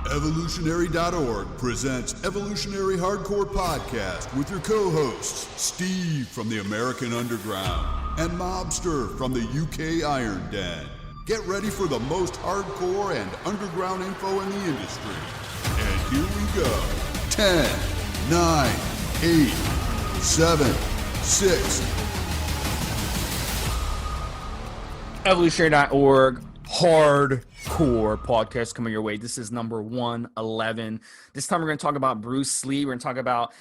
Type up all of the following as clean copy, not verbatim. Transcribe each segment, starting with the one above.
Evolutionary.org presents Evolutionary Hardcore Podcast with your co-hosts, Steve from the American Underground and Mobster from the UK Iron Den. Get ready for the most hardcore and underground info in the industry. And here we go. 10, 9, 8, 7, 6. Evolutionary.org hardcore podcast coming your way. This is number 111. This time we're going to talk about Bruce Lee. We're going to talk about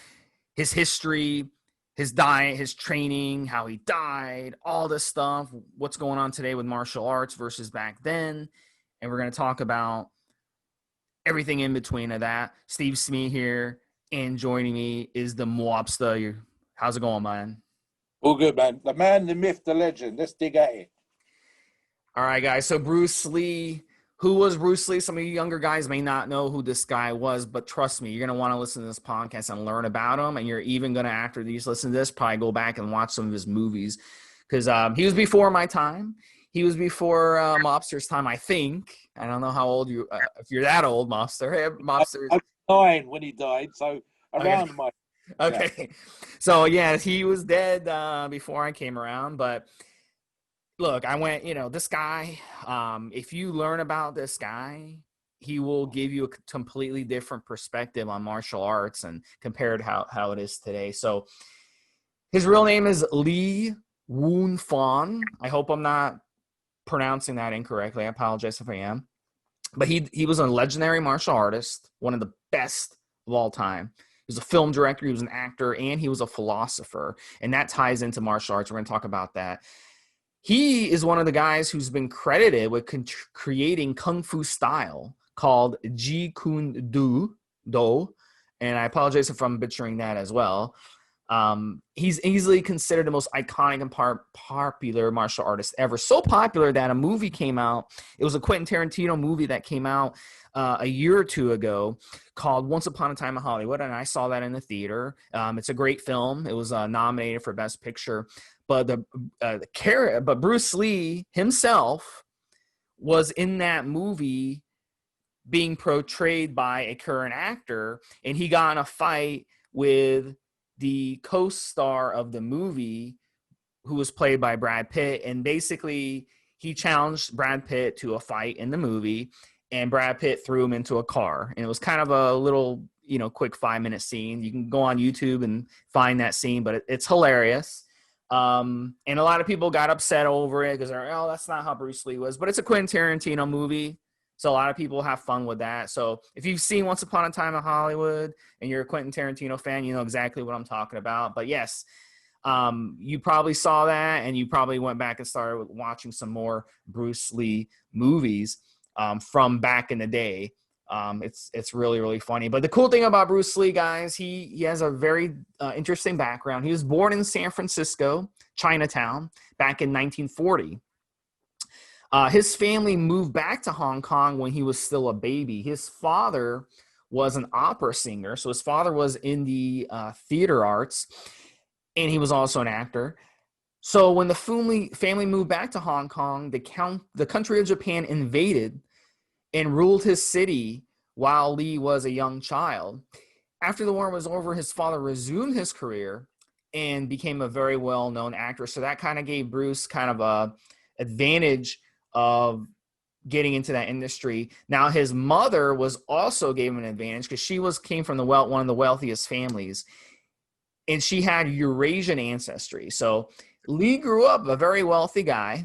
his history, his diet, his training, how he died, all this stuff, what's going on today with martial arts versus back then. And we're going to talk about everything in between of that. Stevesmi here, and joining me is the Mobster. How's it going, man? All good, man. The man, the myth, the legend. Let's dig at it. All right, guys. So Bruce Lee, who was Bruce Lee? Some of you younger guys may not know who this guy was, but trust me, you're going to want to listen to this podcast and learn about him. And you're even going to, after these, listen to this, probably go back and watch some of his movies. Because he was before my time. He was before Mobster's time, I think. I don't know how old you, if you're that old, Mobster. Hey, Mobster. I was 9 when he died, so around my... Okay. Yeah. So, yeah, he was dead before I came around, but... Look, I went, this guy, if you learn about this guy, he will give you a completely different perspective on martial arts and compared how it is today. So his real name is Lee Woon Fon. I hope I'm not pronouncing that incorrectly. I apologize if I am. But he was a legendary martial artist, one of the best of all time. He was a film director, he was an actor, and he was a philosopher. And that ties into martial arts. We're going to talk about that. He is one of the guys who's been credited with creating Kung Fu style called Jeet Kune Do, and I apologize if I'm butchering that as well. He's easily considered the most iconic and popular martial artist ever. So popular that a movie came out. It was a Quentin Tarantino movie that came out a year or two ago called Once Upon a Time in Hollywood, and I saw that in the theater. It's a great film. It was nominated for Best Picture. But but Bruce Lee himself was in that movie being portrayed by a current actor, and he got in a fight with the co-star of the movie, who was played by Brad Pitt, and basically he challenged Brad Pitt to a fight in the movie, and Brad Pitt threw him into a car, and it was kind of a little, quick 5-minute scene. You can go on YouTube and find that scene, but it's hilarious. And a lot of people got upset over it because they're, that's not how Bruce Lee was. But it's a Quentin Tarantino movie, so a lot of people have fun with that. So if you've seen Once Upon a Time in Hollywood and you're a Quentin Tarantino fan, you know exactly what I'm talking about. But yes, you probably saw that, and you probably went back and started watching some more Bruce Lee movies from back in the day. It's really, really funny. But the cool thing about Bruce Lee, guys, he has a very interesting background. He was born in San Francisco, Chinatown, back in 1940. His family moved back to Hong Kong when he was still a baby. His father was an opera singer, so his father was in the theater arts, and he was also an actor. So when the family moved back to Hong Kong, the country of Japan invaded and ruled his city while Lee was a young child. After the war was over, his father resumed his career and became a very well-known actor. So that kind of gave Bruce kind of a advantage of getting into that industry. Now, his mother was also gave him an advantage because she came from one of the wealthiest families, and she had Eurasian ancestry. So Lee grew up a very wealthy guy,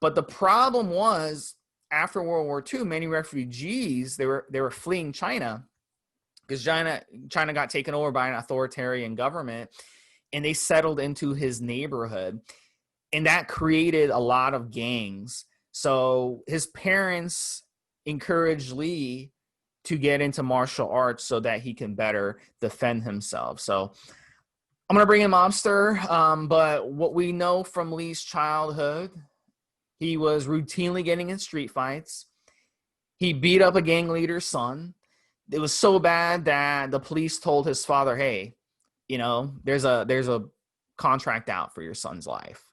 but the problem was, after World War II, many refugees, they were fleeing China because China got taken over by an authoritarian government, and they settled into his neighborhood, and that created a lot of gangs. So his parents encouraged Lee to get into martial arts so that he can better defend himself. So I'm going to bring in Mobster, but what we know from Lee's childhood, he was routinely getting in street fights. He beat up a gang leader's son. It was so bad that the police told his father, hey, there's a contract out for your son's life,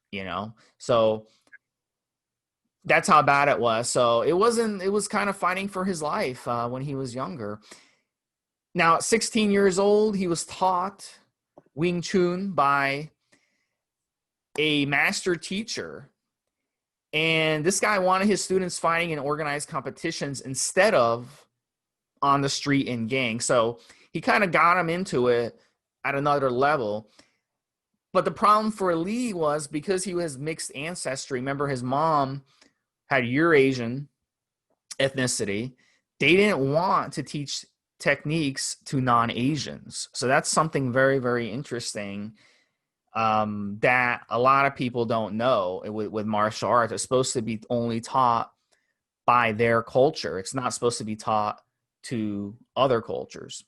So That's how bad it was. So it was kind of fighting for his life when he was younger. Now, at 16 years old, he was taught Wing Chun by a master teacher. And this guy wanted his students fighting in organized competitions instead of on the street in gangs. So he kind of got him into it at another level. But the problem for Lee was because he was mixed ancestry. Remember, his mom had Eurasian ethnicity. They didn't want to teach techniques to non-Asians. So that's something very, very interesting that a lot of people don't know with martial arts. It's supposed to be only taught by their culture. It's not supposed to be taught to other cultures.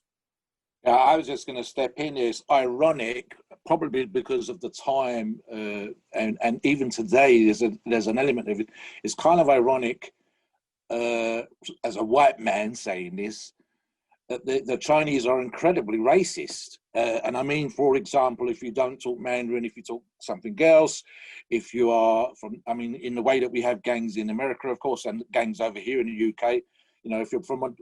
Yeah, I was just going to step in. It's ironic, probably because of the time, and even today, there's an element of it. It's kind of ironic, as a white man saying this, that the Chinese are incredibly racist. And I mean, for example, if you don't talk Mandarin, if you talk something else, if you are from, I mean, in the way that we have gangs in America, of course, and gangs over here in the UK, you know, if you're from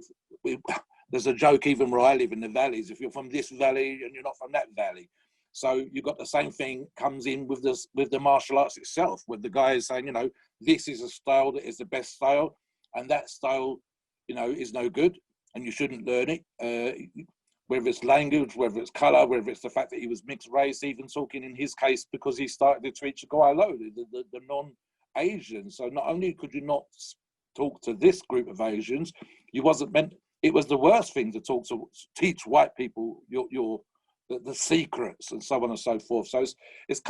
there's a joke even where I live in the valleys, if you're from this valley and you're not from that valley. So you've got the same thing comes in with this, with the martial arts itself, with the guys saying, you know, this is a style that is the best style, and that style, you know, is no good, and you shouldn't learn it. Whether it's language, whether it's color, whether it's the fact that he was mixed race, even talking in his case because he started to teach Guai Lo, the non-Asian. So not only could you not talk to this group of Asians, you wasn't meant. It was the worst thing to teach white people the secrets and so on and so forth. So it's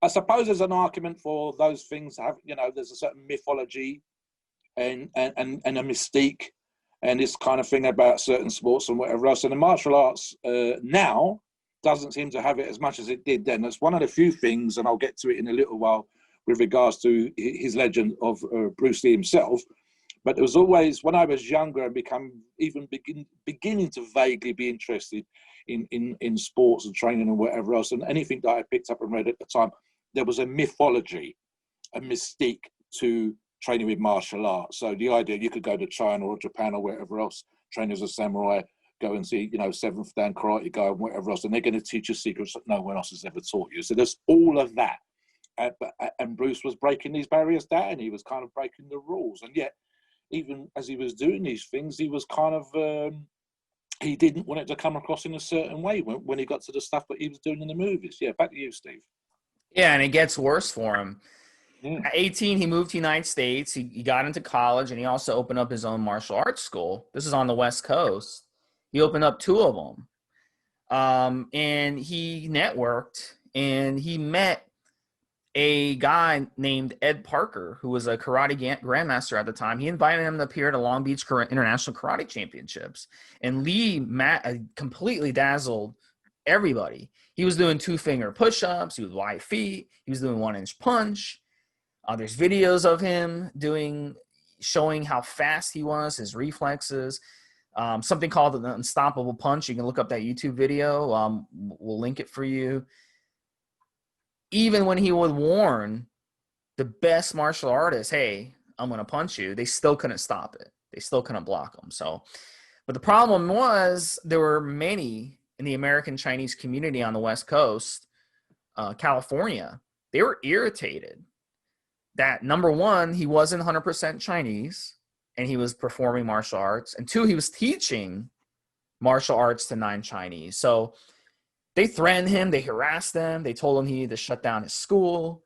I suppose there's an argument for those things. Have, you know, there's a certain mythology and a mystique and this kind of thing about certain sports and whatever else. And the martial arts now doesn't seem to have it as much as it did then. That's one of the few things, and I'll get to it in a little while with regards to his legend of Bruce Lee himself. But it was always, when I was younger and beginning to vaguely be interested in sports and training and whatever else, and anything that I picked up and read at the time, there was a mythology, a mystique to training with martial arts. So the idea you could go to China or Japan or wherever else, train as a samurai, go and see, you know, seventh dan karate guy and whatever else, and they're going to teach you secrets that no one else has ever taught you. So there's all of that. And Bruce was breaking these barriers down. He was kind of breaking the rules. And yet, even as he was doing these things, he was kind of, he didn't want it to come across in a certain way when he got to the stuff that he was doing in the movies. Yeah, back to you, Steve. Yeah, and it gets worse for him. Yeah. At 18, he moved to the United States. He got into college, and he also opened up his own martial arts school. This is on the West Coast. He opened up 2 of them. And he networked, and he met a guy named Ed Parker, who was a karate grandmaster at the time. He invited him to appear at the Long Beach International Karate Championships. And Lee completely dazzled everybody. He was doing 2-finger push-ups. He was wide feet. He was doing 1-inch punch. There's videos of him showing how fast he was, his reflexes. Something called the Unstoppable Punch. You can look up that YouTube video. We'll link it for you. Even when he would warn the best martial artists, hey, I'm going to punch you, they still couldn't stop it. They still couldn't block him. So, but the problem was there were many in the American Chinese community on the West Coast, California. They were irritated that, number one, he wasn't 100% Chinese and he was performing martial arts. And 2, he was teaching martial arts to non-Chinese. So they threatened him, they harassed him, they told him he needed to shut down his school.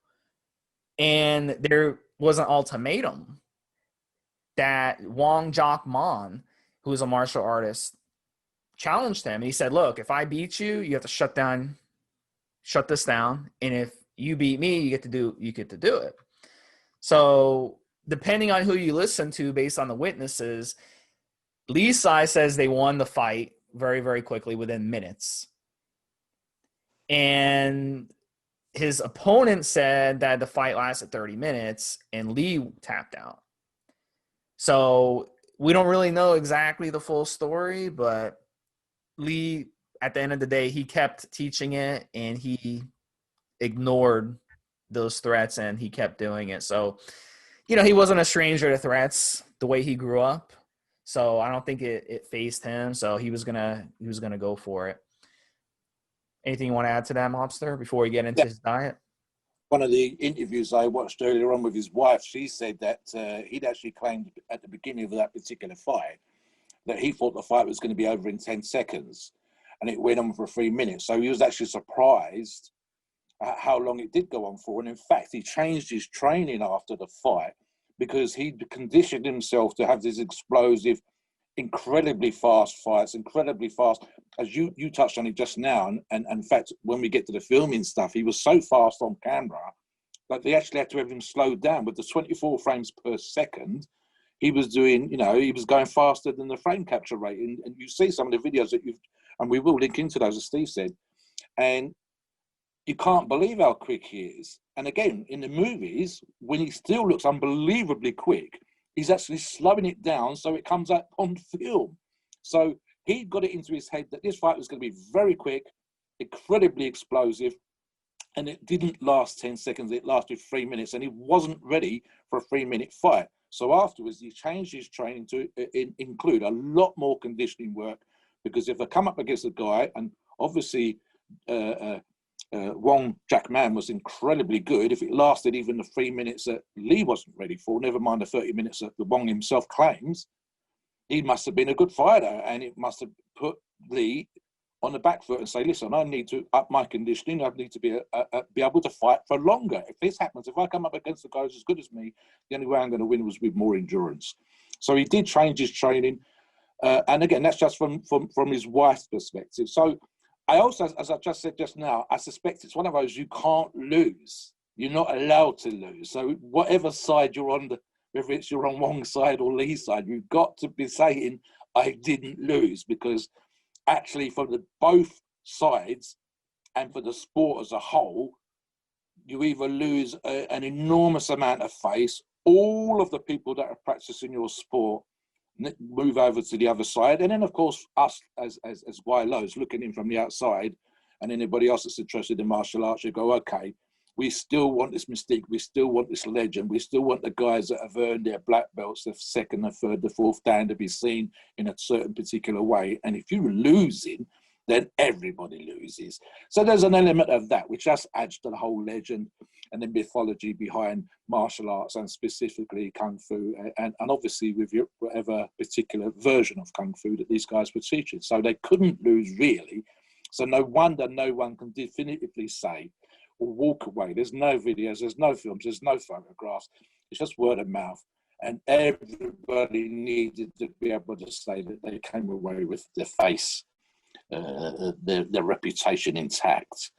And there was an ultimatum that Wong Jock Man, who is a martial artist, challenged him. And he said, look, if I beat you, you have to shut this down. And if you beat me, you get to do it. So depending on who you listen to, based on the witnesses, Lee's side says they won the fight very, very quickly within minutes. And his opponent said that the fight lasted 30 minutes and Lee tapped out. So we don't really know exactly the full story, but Lee, at the end of the day, he kept teaching it and he ignored those threats and he kept doing it. So he wasn't a stranger to threats the way he grew up. So I don't think it fazed him. So he was gonna go for it. Anything you want to add to that, Mobster, before we get into his diet? One of the interviews I watched earlier on with his wife, she said that he'd actually claimed at the beginning of that particular fight that he thought the fight was going to be over in 10 seconds, and it went on for 3 minutes. So he was actually surprised at how long it did go on for. And in fact, he changed his training after the fight because he'd conditioned himself to have this explosive, incredibly fast fights, incredibly fast. As you touched on it just now, and in fact, when we get to the filming stuff, he was so fast on camera that they actually had to have him slowed down. With the 24 frames per second, he was doing, he was going faster than the frame capture rate. And you see some of the videos that and we will link into those, as Steve said, and you can't believe how quick he is. And again, in the movies, when he still looks unbelievably quick, he's actually slowing it down so it comes out on film. So he got it into his head that this fight was going to be very quick, incredibly explosive, and it didn't last 10 seconds. It lasted 3 minutes, and he wasn't ready for a 3-minute fight. So afterwards, he changed his training to include a lot more conditioning work, because if they come up against a guy, and obviously Wong Jack Man was incredibly good, if it lasted even the 3 minutes that Lee wasn't ready for, never mind the 30 minutes that the Wong himself claims, he must have been a good fighter, and it must have put Lee on the back foot and say, listen, I need to up my conditioning. I need to be able to fight for longer. If this happens, if I come up against a guy who's as good as me, the only way I'm going to win was with more endurance. So he did change his training. And again, that's just from his wife's perspective. So I also, as I just said just now, I suspect it's one of those you can't lose. You're not allowed to lose. So whatever side you're on, whether it's you're on Wong's side or Lee's side, you've got to be saying, I didn't lose, because actually for both sides and for the sport as a whole, you either lose an enormous amount of face, all of the people that are practicing your sport move over to the other side, and then of course us as YLOs looking in from the outside, and anybody else that's interested in martial arts, you go, okay, we still want this mystique, we still want this legend, we still want the guys that have earned their black belts, the second, the third, the fourth dan to be seen in a certain particular way. And if you're losing, then everybody loses. So there's an element of that which just adds to the whole legend and the mythology behind martial arts, and specifically kung fu, and obviously with your whatever particular version of kung fu that these guys were teaching. So they couldn't lose really. So no wonder no one can definitively say or walk away. There's no videos, there's no films, there's no photographs. It's just word of mouth. And everybody needed to be able to say that they came away with their face, their reputation intact.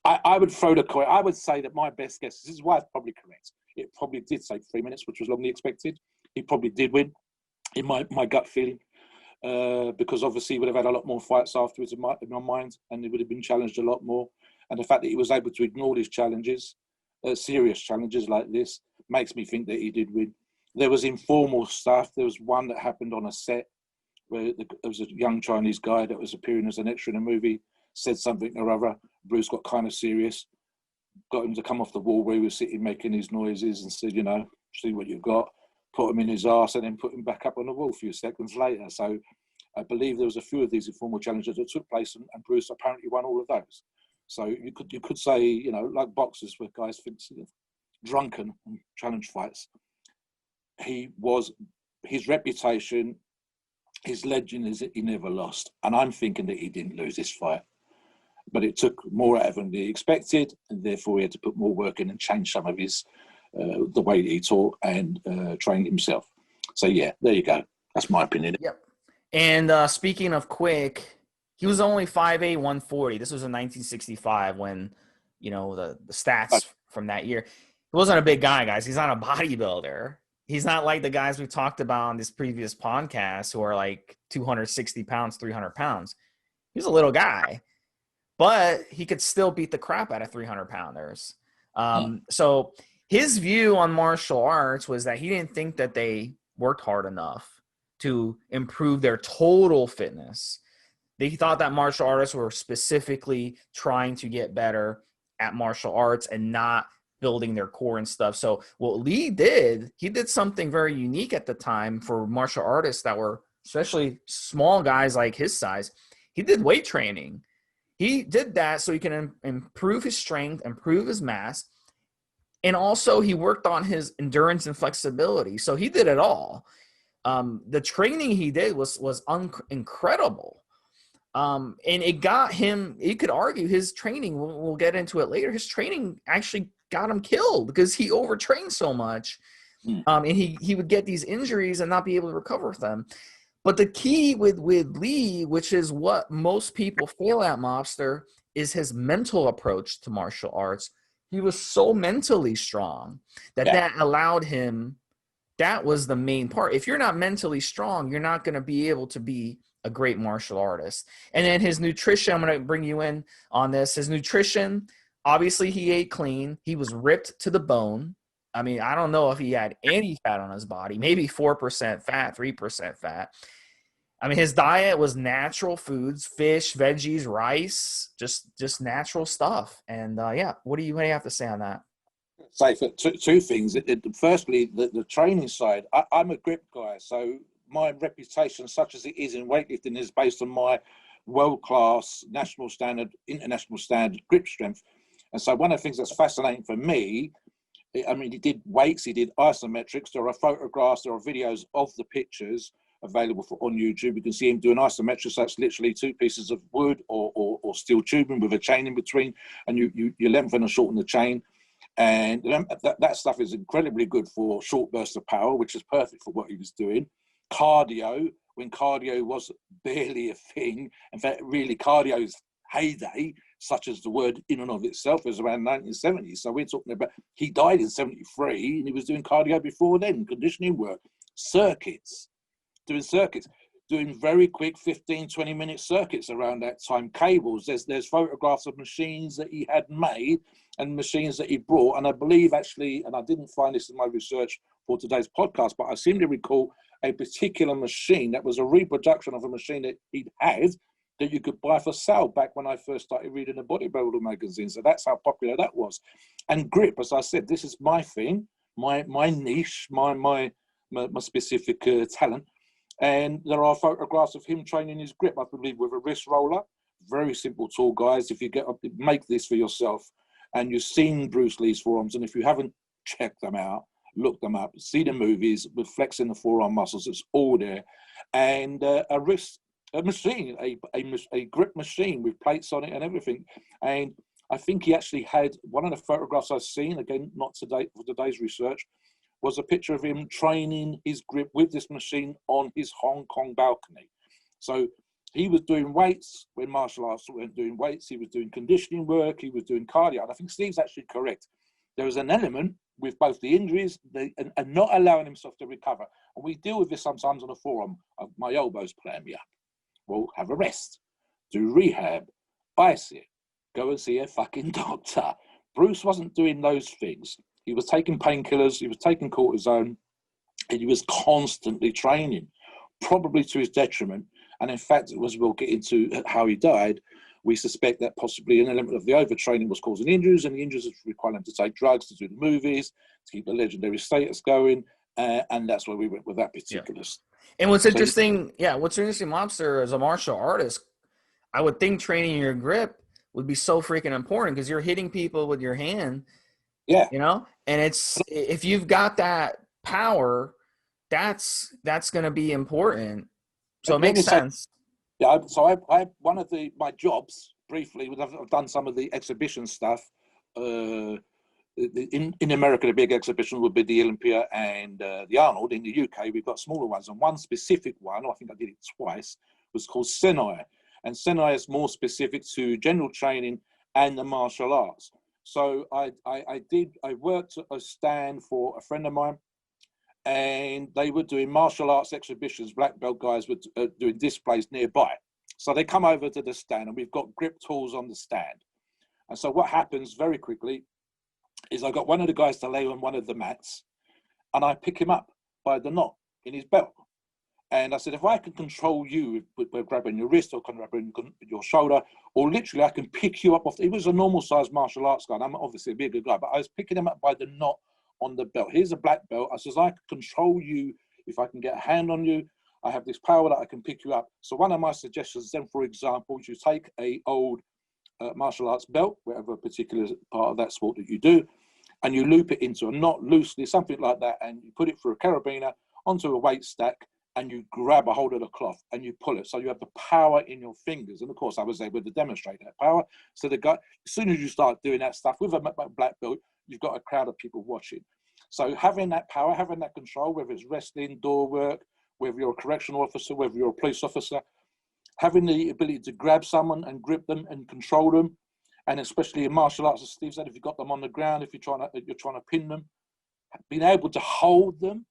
I would throw the coin. I would say that my best guess, this is why it's probably correct. It probably did say 3 minutes, which was longer expected. He probably did win, in my gut feeling. Because obviously he would have had a lot more fights afterwards in my mind, and he would have been challenged a lot more. And the fact that he was able to ignore these challenges, serious challenges like this, makes me think that he did win. There was informal stuff. There was one that happened on a set where there was a young Chinese guy that was appearing as an extra in a movie, said something or other. Bruce got kind of serious, got him to come off the wall where he was sitting making these noises, and said, see what you've got. Put him in his arse and then put him back up on the wall a few seconds later. So I believe there was a few of these informal challenges that took place, and Bruce apparently won all of those. So you could say, like boxers where guys think drunken and challenge fights. His reputation, his legend is that he never lost. And I'm thinking that he didn't lose this fight. But it took more out of him than he expected, and therefore he had to put more work in and change some of his the way that he taught and trained himself. So yeah, there you go. That's my opinion. Yep. And speaking of quick, he was only 5'8", 140. This was in 1965 when, the stats from that year. He wasn't a big guy, guys. He's not a bodybuilder. He's not like the guys we've talked about on this previous podcast who are like 260 pounds, 300 pounds. He was a little guy, but he could still beat the crap out of 300-pounders. So his view on martial arts was that he didn't think that they worked hard enough to improve their total fitness. They thought that martial artists were specifically trying to get better at martial arts and not building their core and stuff. So what Lee did, he did something very unique at the time for martial artists that were, especially small guys like his size. He did weight training. He did that so he can improve his strength, improve his mass, and also he worked on his endurance and flexibility. So he did it all. The training he did was incredible. And it got him, you could argue his training, we'll get into it later, his training actually got him killed because he overtrained so much. And he would get these injuries and not be able to recover from them. But the key with Lee, which is what most people fail at, Mobster, is his mental approach to martial arts. He was so mentally strong that allowed him, that was the main part. If you're not mentally strong, you're not going to be able to be a great martial artist. And then his nutrition, I'm going to bring you in on this. His nutrition, obviously he ate clean. He was ripped to the bone. I mean, I don't know if he had any fat on his body, maybe 4% fat, 3% fat. I mean, his diet was natural foods, fish, veggies, rice, just natural stuff. And what do you have to say on that? Say for two things. Firstly, the training side. I'm a grip guy, so my reputation, such as it is in weightlifting, is based on my world-class, national standard, international standard grip strength. And so one of the things that's fascinating for me, I mean, he did weights, he did isometrics. There are photographs, there are videos of the pictures available on YouTube. You can see him doing isometrics. That's literally two pieces of wood or steel tubing with a chain in between, and you lengthen and shorten the chain. And that stuff is incredibly good for short bursts of power, which is perfect for what he was doing. Cardio, when cardio was barely a thing. In fact, really cardio's heyday, such as the word in and of itself, was around 1970. So we're talking about, he died in 73 and he was doing cardio before then, conditioning work, doing very quick 15, 20-minute circuits around that time, cables. There's photographs of machines that he had made and machines that he brought. And I believe actually, and I didn't find this in my research for today's podcast, but I seem to recall a particular machine that was a reproduction of a machine that he'd had that you could buy for sale back when I first started reading the bodybuilder magazine. So that's how popular that was. And grip, as I said, this is my thing, my niche, my specific talent. And there are photographs of him training his grip, I believe, with a wrist roller. Very simple tool, guys. If you make this for yourself, and you've seen Bruce Lee's forearms, and if you haven't checked them out, look them up, see the movies with flexing the forearm muscles. It's all there. And a grip machine with plates on it and everything. And I think he actually had, one of the photographs I've seen, again, not today for today's research, was a picture of him training his grip with this machine on his Hong Kong balcony. So he was doing weights when martial arts weren't doing weights. He was doing conditioning work. He was doing cardio. And I think Steve's actually correct. There was an element with both the injuries and not allowing himself to recover. And we deal with this sometimes on the forum. My elbow's playing me up. Well, have a rest. Do rehab. Ice it. Go and see a fucking doctor. Bruce wasn't doing those things. He was taking painkillers, he was taking cortisone, and he was constantly training, probably to his detriment. And in fact, as we'll get into how he died, we suspect that possibly an element of the overtraining was causing injuries, and the injuries required him to take drugs to do the movies, to keep the legendary status going, and that's where we went with that particular. Yeah. And what's interesting, Mobster, as a martial artist, I would think training your grip would be so freaking important because you're hitting people with your hand. Yeah. You know, and it's, if you've got that power, that's going to be important. So it makes sense. Yeah. So I one of my jobs briefly, I've done some of the exhibition stuff. In America, the big exhibition would be the Olympia and the Arnold. In the UK, we've got smaller ones. And one specific one, I think I did it twice, was called Senai. And Senai is more specific to general training and the martial arts. So I worked at a stand for a friend of mine, and they were doing martial arts exhibitions. Black belt guys were doing displays nearby. So they come over to the stand, and we've got grip tools on the stand. And so what happens very quickly is I got one of the guys to lay on one of the mats, and I pick him up by the knot in his belt. And I said, if I can control you with grabbing your wrist or grabbing your shoulder, or literally I can pick you up off, he was a normal sized martial arts guy. And I'm obviously a bigger guy, but I was picking him up by the knot on the belt. Here's a black belt. I says, I can control you. If I can get a hand on you, I have this power that I can pick you up. So one of my suggestions then, for example, is you take a old martial arts belt, whatever particular part of that sport that you do, and you loop it into a knot loosely, something like that, and you put it through a carabiner onto a weight stack, and you grab a hold of the cloth and you pull it. So you have the power in your fingers. And of course, I was able to demonstrate that power. So the guy, as soon as you start doing that stuff with a black belt, you've got a crowd of people watching. So having that power, having that control, whether it's wrestling, door work, whether you're a correctional officer, whether you're a police officer, having the ability to grab someone and grip them and control them, and especially in martial arts, as Steve said, if you've got them on the ground, if you're trying to pin them, being able to hold them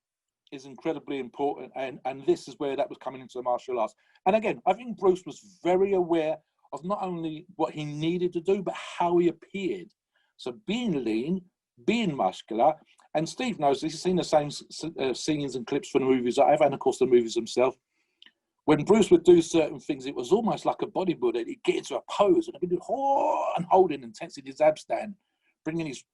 is incredibly important, and this is where that was coming into the martial arts. And again, I think Bruce was very aware of not only what he needed to do, but how he appeared. So being lean, being muscular, and Steve knows this, he's seen the same scenes and clips from the movies that I've, and of course the movies themselves. When Bruce would do certain things, it was almost like a bodybuilder. He'd get into a pose and he'd be and holding and tensing his abs down, bringing his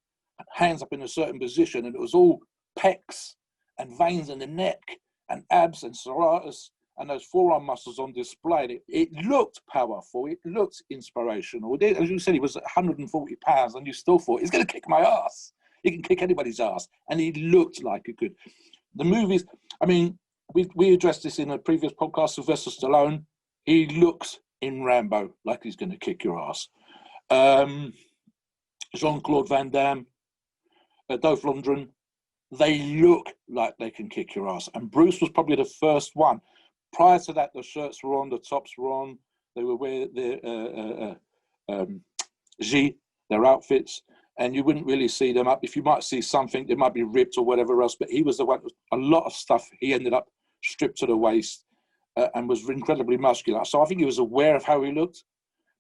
hands up in a certain position, and it was all pecs and veins in the neck and abs and serratus and those forearm muscles on display. It looked powerful. It looked inspirational. As you said, he was 140 pounds and you still thought, he's going to kick my ass. He can kick anybody's ass. And he looked like he could. The movies, I mean, we addressed this in a previous podcast, Sylvester Stallone. He looks in Rambo like he's going to kick your ass. Jean-Claude Van Damme, Dolph Lundgren, they look like they can kick your ass. And Bruce was probably the first one. Prior to that, the shirts were on, the tops were on. They were wearing their their outfits, and you wouldn't really see them up. If you might see something, they might be ripped or whatever else, but he was the one, a lot of stuff, he ended up stripped to the waist and was incredibly muscular. So I think he was aware of how he looked.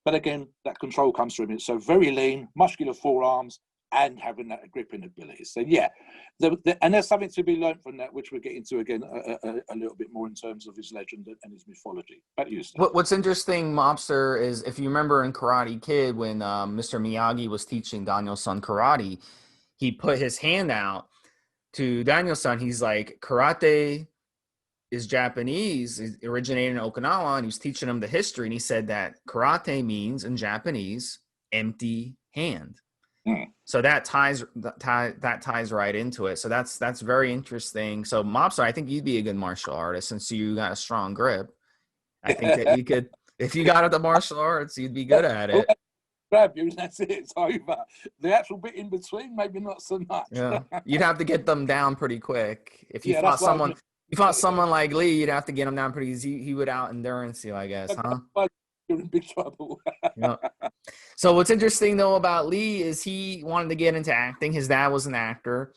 But again, that control comes from it. So very lean, muscular forearms, and having that gripping ability. So yeah, and there's something to be learned from that, which we'll get into again a little bit more in terms of his legend and his mythology. Back to you, Steve. What's interesting, Mobster, is if you remember in Karate Kid when Mr. Miyagi was teaching Daniel-san karate, he put his hand out to Daniel-san. He's like, karate is Japanese, it originated in Okinawa, and he was teaching him the history, and he said that karate means in Japanese empty hand. So that ties right into it. So that's very interesting. So Mobster, I think you'd be a good martial artist since you got a strong grip. I think that you could, if you got at the martial arts, you'd be good at it. Grab you, that's it, it's over. The actual bit in between, maybe not so much. Yeah, you'd have to get them down pretty quick. If you fought someone like Lee, you'd have to get him down pretty easy. He would out endurance you, I guess, huh? You're in big trouble. Yeah. So what's interesting though about Lee is he wanted to get into acting. His dad was an actor.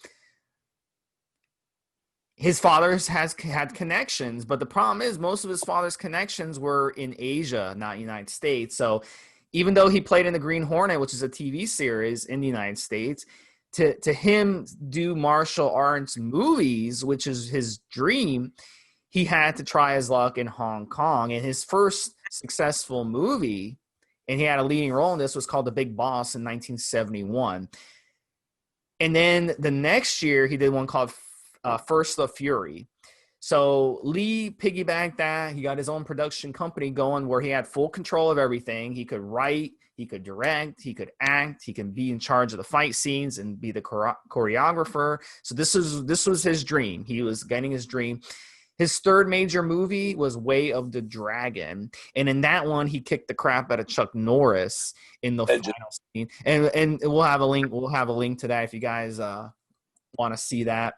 His father had connections, but the problem is most of his father's connections were in Asia, not United States. So even though he played in the Green Hornet, which is a TV series in the United States, to him do martial arts movies, which is his dream, he had to try his luck in Hong Kong. And his first successful movie, and he had a leading role in this, was called The Big Boss in 1971. And then the next year, he did one called First the Fury. So Lee piggybacked that. He got his own production company going where he had full control of everything. He could write, he could direct, he could act, he can be in charge of the fight scenes and be the choreographer. So this was his dream. He was getting his dream. His third major movie was Way of the Dragon, and in that one, he kicked the crap out of Chuck Norris in the final scene. And we'll have a link. We'll have a link to that if you guys want to see that.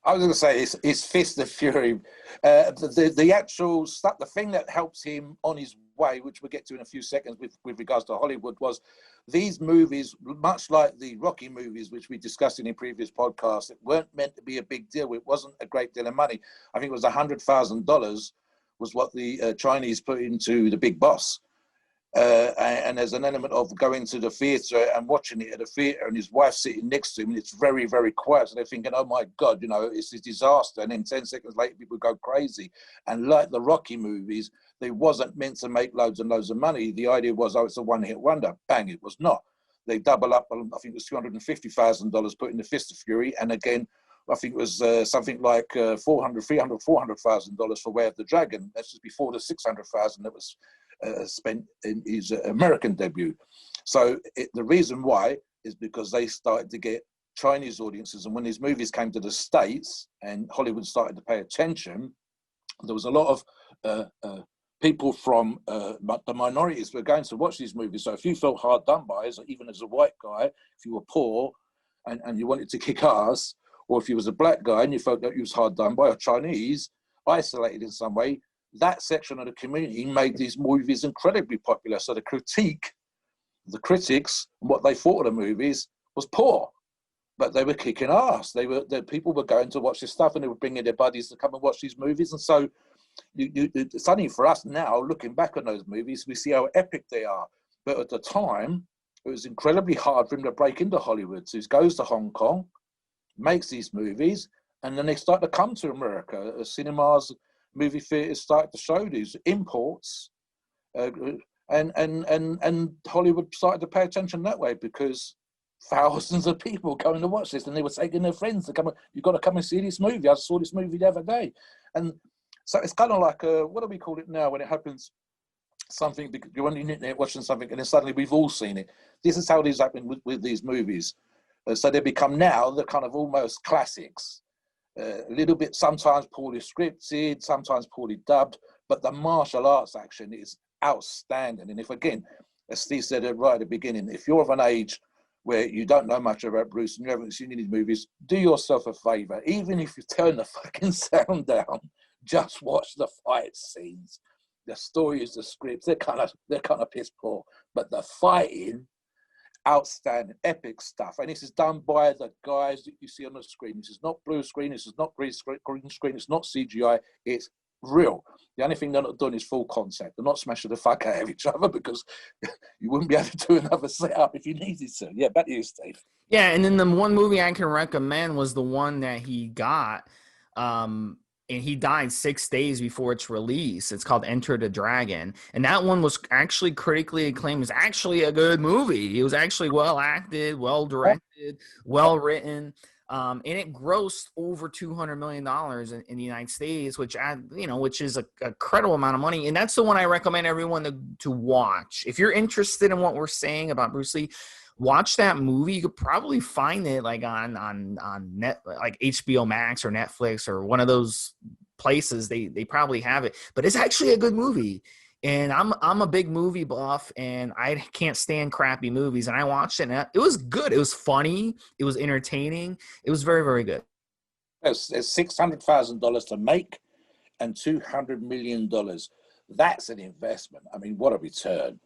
I was going to say it's Fist of Fury. The actual stuff, the thing that helps him on his way, which we'll get to in a few seconds with regards to Hollywood, was these movies, much like the Rocky movies, which we discussed in a previous podcast, it weren't meant to be a big deal. It wasn't a great deal of money. I think it was $100,000 was what the Chinese put into The Big Boss. and there's an element of going to the theatre and watching it at the theatre, and his wife sitting next to him, and it's very, very quiet. So they're thinking, oh my God, you know, it's a disaster. And then 10 seconds later, people go crazy. And like the Rocky movies, they wasn't meant to make loads and loads of money. The idea was, oh, it's a one-hit wonder. Bang, it was not. They double up, I think it was $250,000 put in the Fist of Fury. And again, I think it was something like $400,000 for Way of the Dragon. That's just before the $600,000 that was spent in his American debut. So the reason why is because they started to get Chinese audiences. And when these movies came to the States and Hollywood started to pay attention, there was a lot of people from the minorities were going to watch these movies. So if you felt hard done by, even as a white guy, if you were poor and you wanted to kick ass, or if you was a black guy and you felt that you was hard done by, or Chinese, isolated in some way, that section of the community made these movies incredibly popular. So the critics, what they thought of the movies was poor, but they were kicking ass. The people were going to watch this stuff, and they were bringing their buddies to come and watch these movies. And so it's only for us now, looking back on those movies, we see how epic they are. But at the time, it was incredibly hard for him to break into Hollywood. So he goes to Hong Kong, makes these movies, and then they start to come to America. Cinemas, movie theaters started to show these imports, and Hollywood started to pay attention that way, because thousands of people going to watch this, and they were taking their friends to come. You've got to come and see this movie. I saw this movie the other day, and so it's kind of like what do we call it now when it happens? Something you're on the internet watching something, and then suddenly we've all seen it. This is how these happen with these movies. So they become now the kind of almost classics. A little bit, sometimes poorly scripted, sometimes poorly dubbed, but the martial arts action is outstanding. And if, again, as Steve said right at the beginning, if you're of an age where you don't know much about Bruce and you haven't seen any movies, do yourself a favor. Even if you turn the fucking sound down, just watch the fight scenes. The stories, the scripts, they're kind of piss poor, but the fighting, outstanding, epic stuff. And this is done by the guys that you see on the screen. This is not blue screen, this is not green screen, it's not CGI, it's real. The only thing they're not doing is full concept. They're not smashing the fuck out of each other, because you wouldn't be able to do another setup if you needed to. Yeah, back to you, Steve. Yeah, and then the one movie I can recommend was the one that he got, and he died 6 days before its release. It's called Enter the Dragon. And that one was actually critically acclaimed. It was actually a good movie. It was actually well acted, well directed, well written. And it grossed over $200 million in the United States, which is a credible amount of money. And that's the one I recommend everyone to watch. If you're interested in what we're saying about Bruce Lee, watch that movie. You could probably find it like on net, like HBO Max or Netflix or one of those places. They probably have it, but it's actually a good movie. And I'm a big movie buff, and I can't stand crappy movies. And I watched it, and it was good. It was funny. It was entertaining. It was very, very good. There's $600,000 to make and $200 million. That's an investment. I mean, what a return.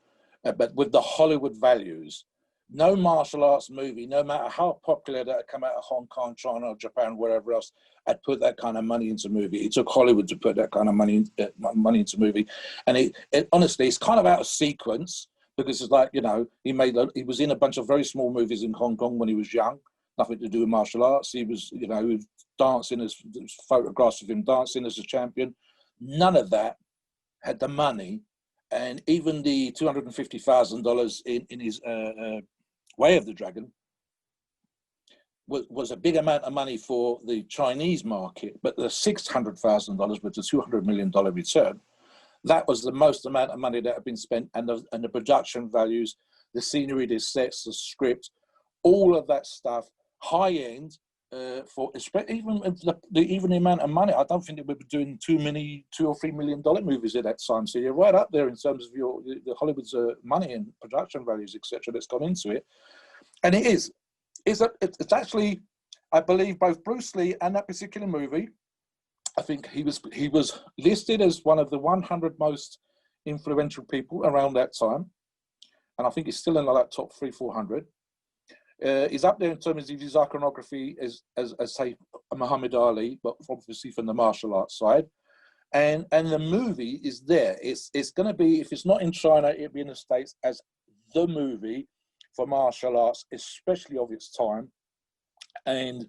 But with the Hollywood values, no martial arts movie, no matter how popular that come out of Hong Kong, China, Japan, wherever else, I'd put that kind of money into movie. It took Hollywood to put that kind of money into movie. And it honestly, it's kind of out of sequence, because it's like, he was in a bunch of very small movies in Hong Kong when he was young, nothing to do with martial arts. He was, he was dancing, there's photographs of him dancing as a champion. None of that had the money. And even the $250,000 in his Way of the Dragon was a big amount of money for the Chinese market, but the $600,000 with the $200 million return, that was the most amount of money that had been spent, and the production values, the scenery, the sets, the script, all of that stuff, high end. For even the amount of money, I don't think they were doing $2 or $3 million movies at that time. So you're right up there in terms of the Hollywood's money and production values, etc. That's gone into it. And it's actually, I believe, both Bruce Lee and that particular movie. I think he was listed as one of the 100 most influential people around that time, and I think he's still in that top 300-400. He's up there in terms of his iconography as say Muhammad Ali, but obviously from the martial arts side. And the movie is there. It's going to be, if it's not in China, it'll be in the States as the movie for martial arts, especially of its time. And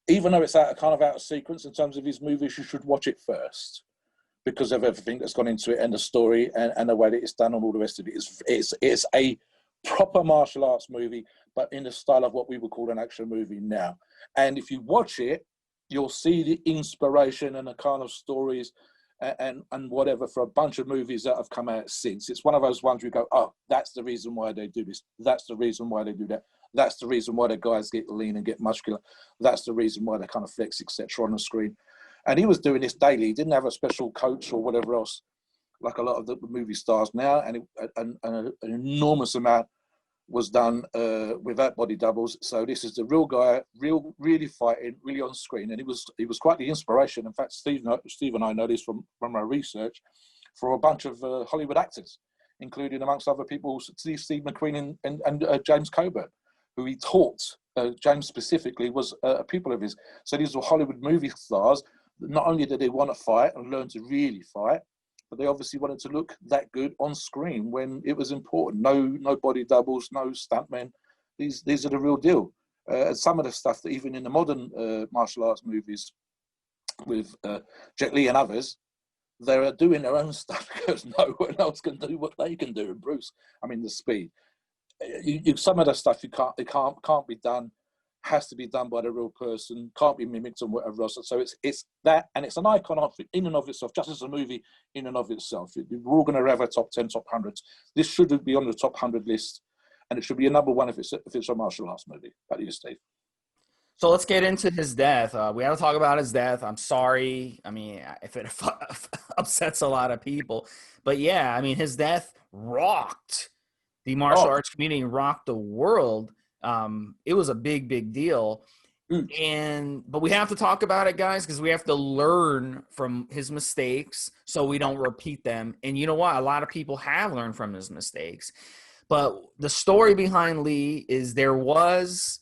even though it's out of sequence in terms of his movies, you should watch it first because of everything that's gone into it and the story and the way that it's done and all the rest of it. It's a proper martial arts movie, but in the style of what we would call an action movie now. And if you watch it, you'll see the inspiration and the kind of stories and whatever for a bunch of movies that have come out since. It's one of those ones where you go, oh, that's the reason why they do this. That's the reason why they do that. That's the reason why the guys get lean and get muscular. That's the reason why they kind of flex, etc. on the screen. And he was doing this daily. He didn't have a special coach or whatever else, like a lot of the movie stars now. And an enormous amount was done without body doubles. So this is the real guy, really fighting, really on screen. And he was quite the inspiration. In fact, Steve and I know this from our research for a bunch of Hollywood actors, including amongst other people, Steve McQueen and James Coburn, who he taught. James specifically was a pupil of his. So these were Hollywood movie stars. Not only did they want to fight and learn to really fight, but they obviously wanted to look that good on screen when it was important. No body doubles, no stuntmen. These are the real deal. Some of the stuff that even in the modern martial arts movies with Jet Li and others, they're doing their own stuff because no one else can do what they can do. And Bruce, I mean, the speed. Some of the stuff it can't be done. Has to be done by the real person, can't be mimicked and whatever else. So it's that, and it's an icon in and of itself, just as a movie in and of itself. We're all going to have a top 10, top 100s. This should be on the top 100 list, and it should be a number one if it's a martial arts movie. Back to you, Steve. So let's get into his death. We have to talk about his death. I'm sorry. I mean, if it upsets a lot of people, but yeah, I mean, his death rocked the martial arts community, rocked the world. It was a big deal. But we have to talk about it, guys, because we have to learn from his mistakes so we don't repeat them. And you know what? A lot of people have learned from his mistakes. But the story behind Lee is there was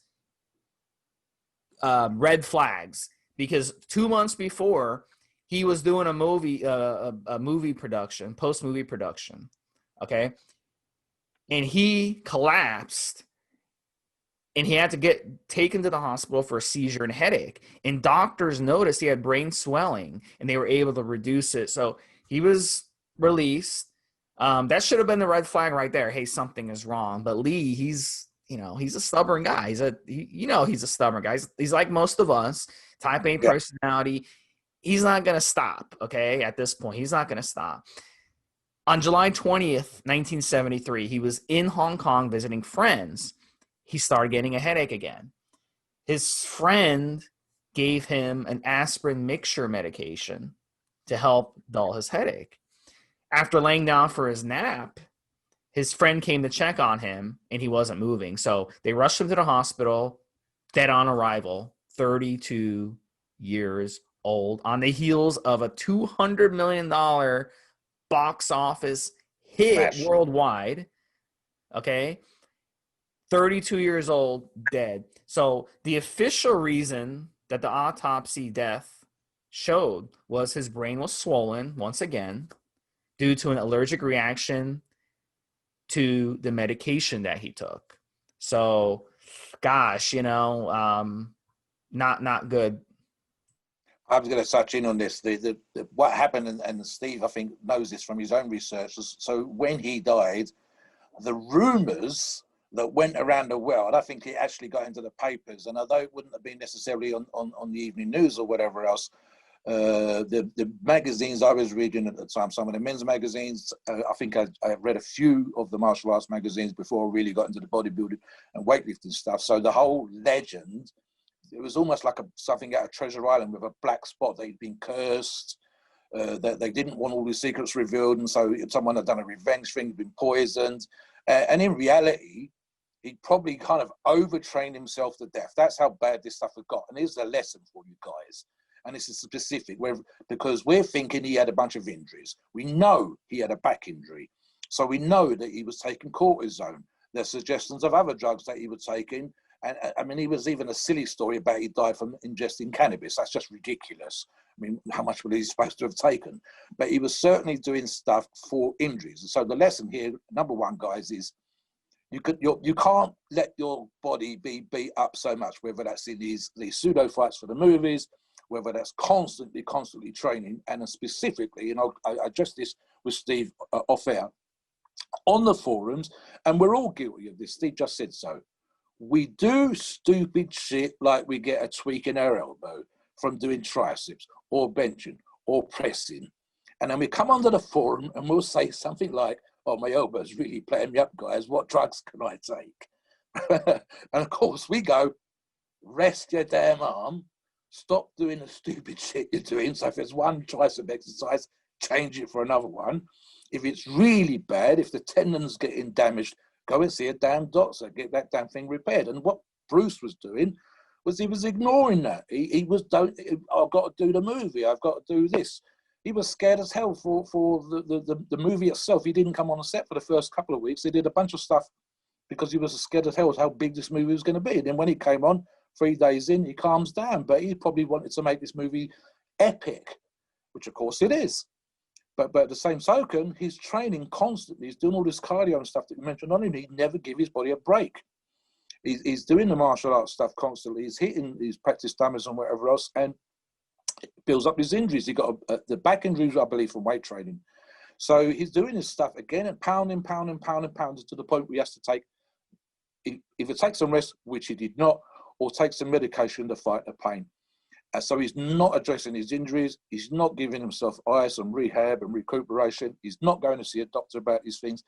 red flags, because 2 months before he was doing a movie production, post-movie production, okay? And he collapsed. And he had to get taken to the hospital for a seizure and headache. And doctors noticed he had brain swelling, and they were able to reduce it. So he was released. That should have been the red flag right there. Hey, something is wrong. But Lee, he's a stubborn guy. He's a stubborn guy. He's like most of us, type A personality. He's not going to stop, okay, at this point. He's not going to stop. On July 20th, 1973, he was in Hong Kong visiting friends. He started getting a headache again. His friend gave him an aspirin mixture medication to help dull his headache. After laying down for his nap, his friend came to check on him, and he wasn't moving. So they rushed him to the hospital, dead on arrival, 32 years old, on the heels of a $200 million box office hit worldwide. Okay? 32 years old, dead. So the official reason that the autopsy death showed was his brain was swollen once again due to an allergic reaction to the medication that he took. So, gosh, not good. I was going to touch in on this. What happened, and Steve, I think, knows this from his own research. So when he died, the rumors that went around the world, I think it actually got into the papers. And although it wouldn't have been necessarily on the evening news or whatever else, the magazines I was reading at the time, some of the men's magazines, I think I read a few of the martial arts magazines before I really got into the bodybuilding and weightlifting stuff. So the whole legend, it was almost like something out of Treasure Island with a black spot. They'd been cursed, that they didn't want all the secrets revealed. And so someone had done a revenge thing, been poisoned. And in reality, he'd probably kind of overtrained himself to death. That's how bad this stuff had got. And here's the lesson for you guys. And this is specific, because we're thinking he had a bunch of injuries. We know he had a back injury. So we know that he was taking cortisone. There's suggestions of other drugs that he was taking. And I mean, he was even a silly story about he died from ingesting cannabis. That's just ridiculous. I mean, how much was he supposed to have taken? But he was certainly doing stuff for injuries. And so the lesson here, number one, guys, is you can't let your body be beat up so much, whether that's in these pseudo fights for the movies, whether that's constantly training, and specifically, you know, I addressed this with Steve off air on the forums, and we're all guilty of this. Steve just said so. We do stupid shit like we get a tweak in our elbow from doing triceps or benching or pressing. And then we come onto the forum and we'll say something like, oh, my elbow's really playing me up, guys. What drugs can I take? And of course we go, rest your damn arm. Stop doing the stupid shit you're doing. So if there's one tricep exercise, change it for another one. If it's really bad, if the tendon's getting damaged, go and see a damn doctor, get that damn thing repaired. And what Bruce was doing was he was ignoring that. He was, I've got to do the movie. I've got to do this. He was scared as hell for the movie itself. He didn't come on a set for the first couple of weeks. He did a bunch of stuff because he was scared as hell of how big this movie was going to be. And then when he came on, 3 days in, he calms down. But he probably wanted to make this movie epic, which of course it is. But at the same token, he's training constantly. He's doing all this cardio and stuff that you mentioned on him. He'd never give his body a break. He's doing the martial arts stuff constantly. He's hitting his practice dummies and whatever else, and it builds up his injuries. He got the back injuries, I believe, from weight training. So he's doing this stuff again and pounding to the point where he has to take, if it takes some rest, which he did not, or take some medication to fight the pain. So he's not addressing his injuries. He's not giving himself ice and rehab and recuperation. He's not going to see a doctor about these things.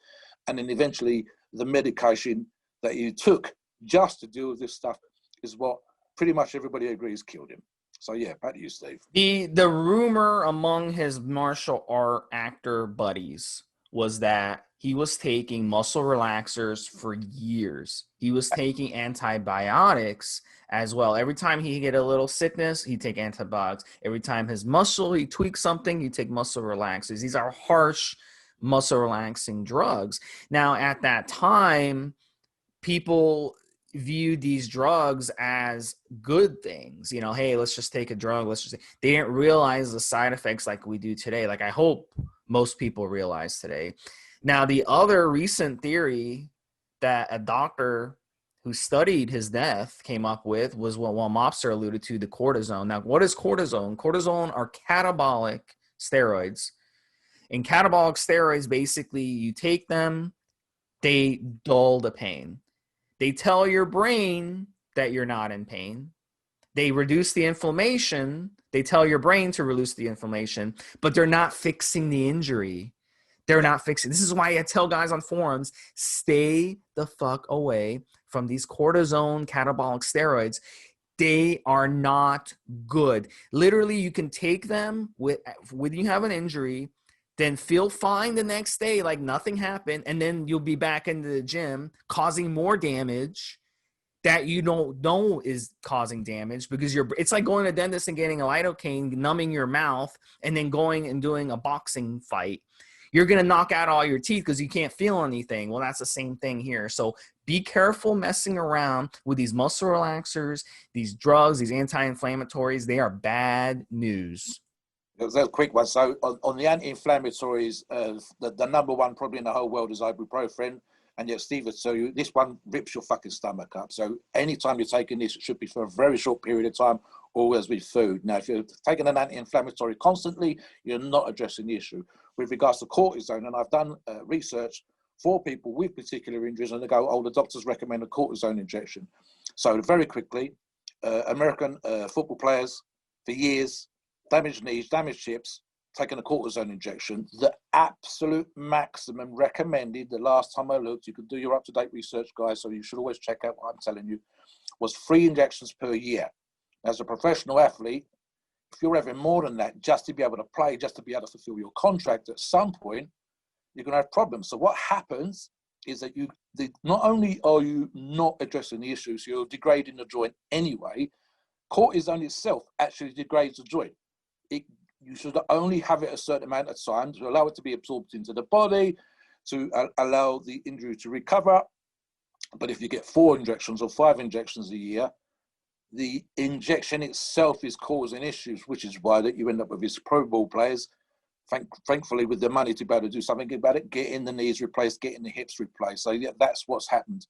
And then eventually the medication that he took just to deal with this stuff is what pretty much everybody agrees killed him. So yeah, back to you, Steve. The rumor among his martial art actor buddies was that he was taking muscle relaxers for years. He was taking antibiotics as well. Every time he get a little sickness, he'd take antibiotics. Every time his muscle, he tweaks something, he'd take muscle relaxers. These are harsh muscle relaxing drugs. Now, at that time, people viewed these drugs as good things. You know, hey, let's just take a drug. They didn't realize the side effects like we do today. Like I hope most people realize today. Now, the other recent theory that a doctor who studied his death came up with was what Mobster alluded to, the cortisone. Now, what is cortisone? Cortisone are catabolic steroids. And catabolic steroids, basically, you take them, they dull the pain. They tell your brain that you're not in pain. They reduce the inflammation. They tell your brain to reduce the inflammation, but they're not fixing the injury. They're not fixing. This is why I tell guys on forums, stay the fuck away from these cortisone catabolic steroids. They are not good. Literally, you can take them when you have an injury, then feel fine the next day like nothing happened, and then you'll be back into the gym causing more damage that you don't know is causing damage because it's like going to the dentist and getting a lidocaine, numbing your mouth, and then going and doing a boxing fight. You're going to knock out all your teeth because you can't feel anything. Well, that's the same thing here. So be careful messing around with these muscle relaxers, these drugs, these anti-inflammatories. They are bad news. That's a quick one. So on the anti-inflammatories, the number one probably in the whole world is ibuprofen. And yet Steve would tell you, this one rips your fucking stomach up. So anytime you're taking this, it should be for a very short period of time, always with food. Now, if you're taking an anti-inflammatory constantly, you're not addressing the issue. With regards to cortisone, and I've done research for people with particular injuries, and they go, oh, the doctors recommend a cortisone injection. So very quickly, American football players for years, damaged knees, damaged hips, taking a cortisone injection. The absolute maximum recommended, the last time I looked, you could do your up-to-date research, guys, so you should always check out what I'm telling you, was 3 injections per year. As a professional athlete, if you're having more than that, just to be able to play, just to be able to fulfill your contract, at some point, you're going to have problems. So what happens is that not only are you not addressing the issues, you're degrading the joint anyway. Cortisone itself actually degrades the joint. You should only have it a certain amount of time to allow it to be absorbed into the body, to allow the injury to recover. But if you get 4 injections or 5 injections a year, the injection itself is causing issues, which is why that you end up with these Pro Bowl players, thankfully with the money to be able to do something about it, getting the knees replaced, getting the hips replaced. So yeah, that's what's happened.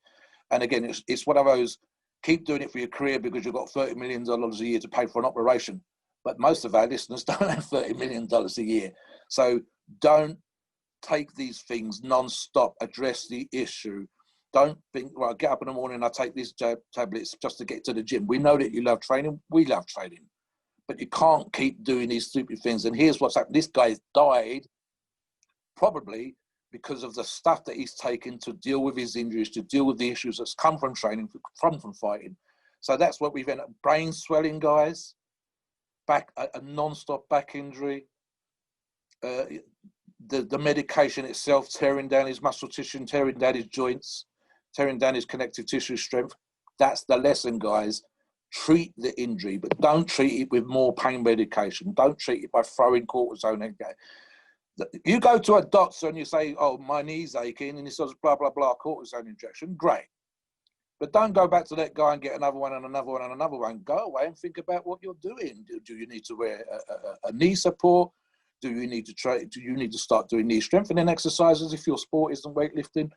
And again, it's one of those, keep doing it for your career because you've got $30 million a year to pay for an operation. But most of our listeners don't have $30 million a year. So don't take these things non-stop, address the issue. Don't think, right, get up in the morning, I take these tablets just to get to the gym. We know that you love training. We love training. But you can't keep doing these stupid things. And here's what's happened. This guy's died probably because of the stuff that he's taken to deal with his injuries, to deal with the issues that's come from training, from fighting. So that's what we've ended up. Brain swelling, guys, back a non-stop back injury, the medication itself tearing down his muscle tissue, tearing down his joints, tearing down his connective tissue strength. That's the lesson, guys. Treat the injury, but don't treat it with more pain medication. Don't treat it by throwing cortisone in. You go to a doctor and you say, oh, my knee's aching, and he says, blah, blah, blah, cortisone injection. Great. But don't go back to that guy and get another one and another one and another one. Go away and think about what you're doing. Do you need to wear a knee support? Do you need to try? Do you need to start doing knee strengthening exercises if your sport isn't weightlifting?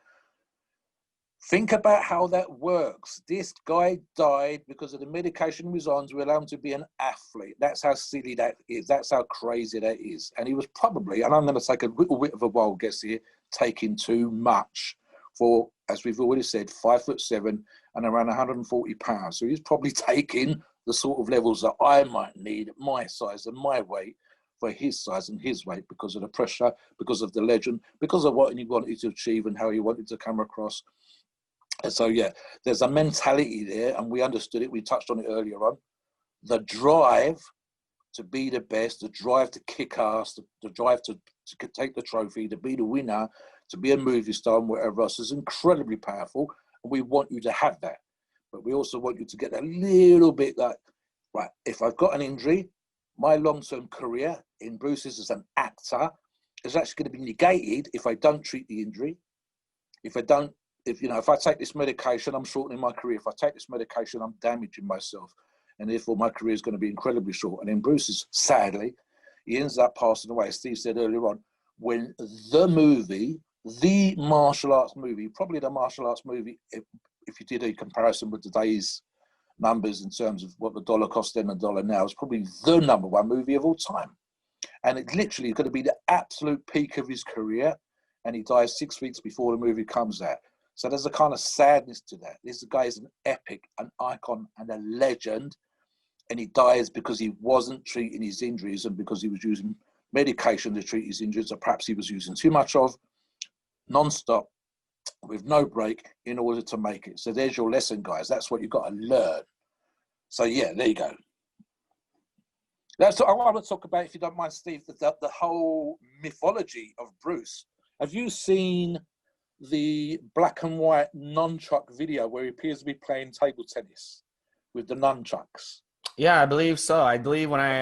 Think about how that works. This guy died because of the medication he was on to allow him to be an athlete. That's how silly that is. That's how crazy that is. And he was probably, and I'm going to take a little bit of a wild guess here, taking too much for, as we've already said, 5'7" and around 140 pounds. So he's probably taking the sort of levels that I might need at my size and my weight for his size and his weight, because of the pressure, because of the legend, because of what he wanted to achieve and how he wanted to come across. And so, yeah, there's a mentality there, and we understood it. We touched on it earlier on. The drive to be the best, the drive to kick ass, the drive to take the trophy, to be the winner, to be a movie star and whatever else is incredibly powerful. And we want you to have that. But we also want you to get a little bit like, right, if I've got an injury, my long-term career in Bruce's as an actor is actually going to be negated if I don't treat the injury. If I take this medication, I'm shortening my career. If I take this medication, I'm damaging myself. And therefore, my career is going to be incredibly short. And in Bruce's, sadly, he ends up passing away, as Steve said earlier on, when the martial arts movie, probably the martial arts movie, if you did a comparison with today's numbers in terms of what the dollar cost then and the dollar now, is probably the #1 movie of all time. And it literally is going to be the absolute peak of his career. And he dies 6 weeks before the movie comes out. So there's a kind of sadness to that. This guy is an epic, an icon, and a legend. And he dies because he wasn't treating his injuries and because he was using medication to treat his injuries, or perhaps he was using too much of, non-stop, with no break, in order to make it. So there's your lesson, guys. That's what you've got to learn. So yeah, there you go. That's what I want to talk about, if you don't mind, Steve, the whole mythology of Bruce. Have you seen the black and white nunchuck video where he appears to be playing table tennis with the nunchucks? Yeah, I believe so. I believe when I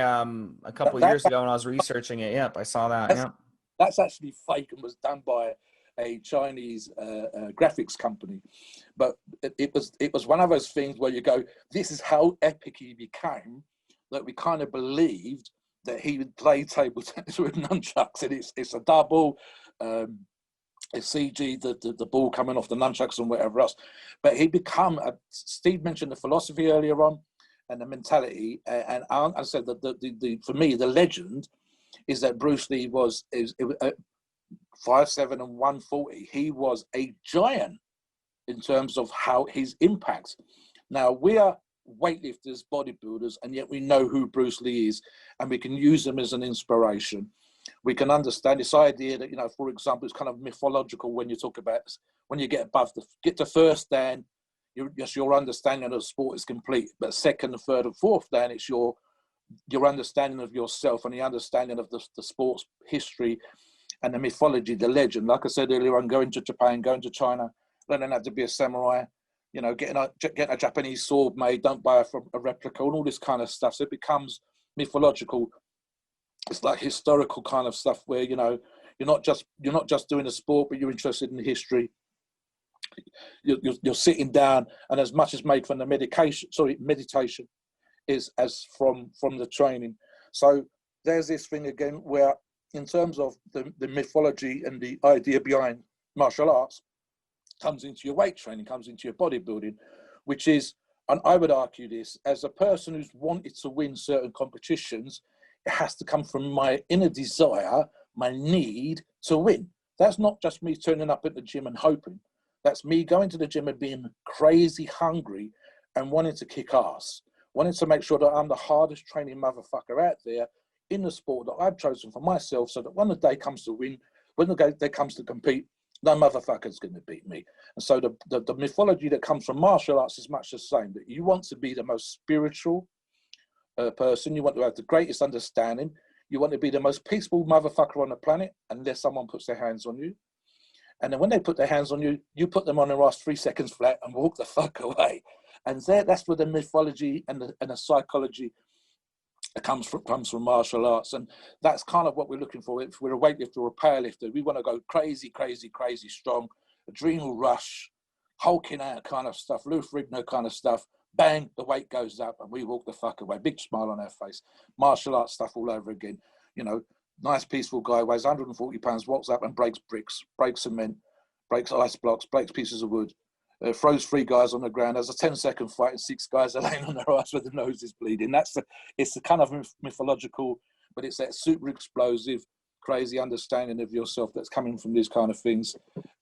a couple of years ago when I was researching it, yep, I saw that. Yep. That's actually fake and was done by a Chinese graphics company, but it was one of those things where you go, this is how epic he became, that we kind of believed that he would play table tennis with nunchucks, and it's a double. It's CG, the ball coming off the nunchucks and whatever else. But he become, Steve mentioned the philosophy earlier on and the mentality. And I said that for me, the legend is that Bruce Lee was 5'7" and 140. He was a giant in terms of how his impact. Now, we are weightlifters, bodybuilders, and yet we know who Bruce Lee is, and we can use him as an inspiration. We can understand this idea that, for example, it's kind of mythological when you talk about, when you get get to first dan, your understanding of the sport is complete. But second, third, and fourth dan, it's your understanding of yourself and the understanding of the sport's history and the mythology, the legend. Like I said earlier on, going to Japan, going to China, learning how to be a samurai, getting a Japanese sword made, don't buy a replica, and all this kind of stuff. So it becomes mythological. It's like historical kind of stuff where, you're not just doing a sport, but you're interested in history. you're sitting down, and as much as made from the meditation is as from the training. So there's this thing again where, in terms of the mythology and the idea behind martial arts, comes into your weight training, comes into your bodybuilding, which is, and I would argue this, as a person who's wanted to win certain competitions, it has to come from my inner desire, my need to win. That's not just me turning up at the gym and hoping. That's me going to the gym and being crazy hungry and wanting to kick ass, wanting to make sure that I'm the hardest training motherfucker out there in the sport that I've chosen for myself, so that when the day comes to win, when the day comes to compete, no motherfucker's going to beat me. And so the mythology that comes from martial arts is much the same, that you want to be the most spiritual person, you want to have the greatest understanding, you want to be the most peaceful motherfucker on the planet unless someone puts their hands on you. And then when they put their hands on you, you put them on their ass 3 seconds flat and walk the fuck away. And that's where the mythology and the psychology comes from martial arts. And that's kind of what we're looking for. If we're a weightlifter or a powerlifter, we want to go crazy, crazy, crazy strong, adrenal rush, hulking out kind of stuff, Lou Ferrigno kind of stuff. Bang, the weight goes up and we walk the fuck away. Big smile on our face. Martial arts stuff all over again. You know, nice peaceful guy, weighs 140 pounds, walks up and breaks bricks, breaks cement, breaks ice blocks, breaks pieces of wood, throws 3 guys on the ground. There's a 10-second fight and 6 guys are laying on their ass with the nose is bleeding. It's the kind of mythological, but it's that super explosive, crazy understanding of yourself that's coming from these kind of things.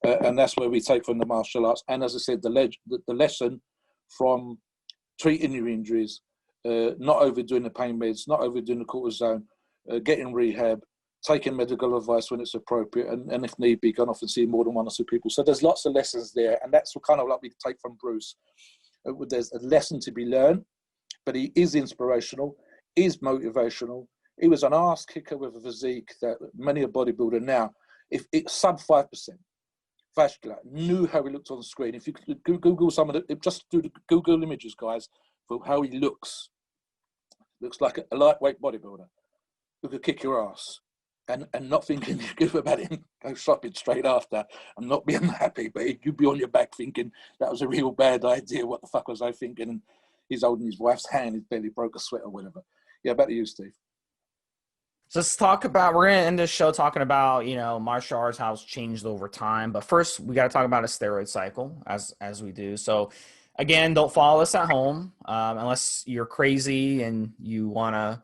And that's where we take from the martial arts. And as I said, the lesson from treating your injuries, not overdoing the pain meds, not overdoing the cortisone, getting rehab, taking medical advice when it's appropriate, and if need be, going off and seeing more than 1 or 2 people. So there's lots of lessons there, and that's what kind of like we take from Bruce. There's a lesson to be learned, but he is inspirational, is motivational. He was an ass kicker with a physique that many a bodybuilder now, if it's sub 5%, vascular, knew how he looked on the screen. If you could Google some of the, just do the Google images, guys, for how he looks like a lightweight bodybuilder who could kick your ass. And not thinking good about it, go shopping straight after and not be unhappy, but you'd be on your back thinking that was a real bad idea. What the fuck was I thinking? And he's holding his wife's hand, he's barely broke a sweat or whatever. Yeah, back to you, Steve. So let's talk about, we're going to end this show talking about, you know, martial arts, how it's changed over time. But first, we got to talk about a steroid cycle as we do. So again, don't follow us at home unless you're crazy and you want to,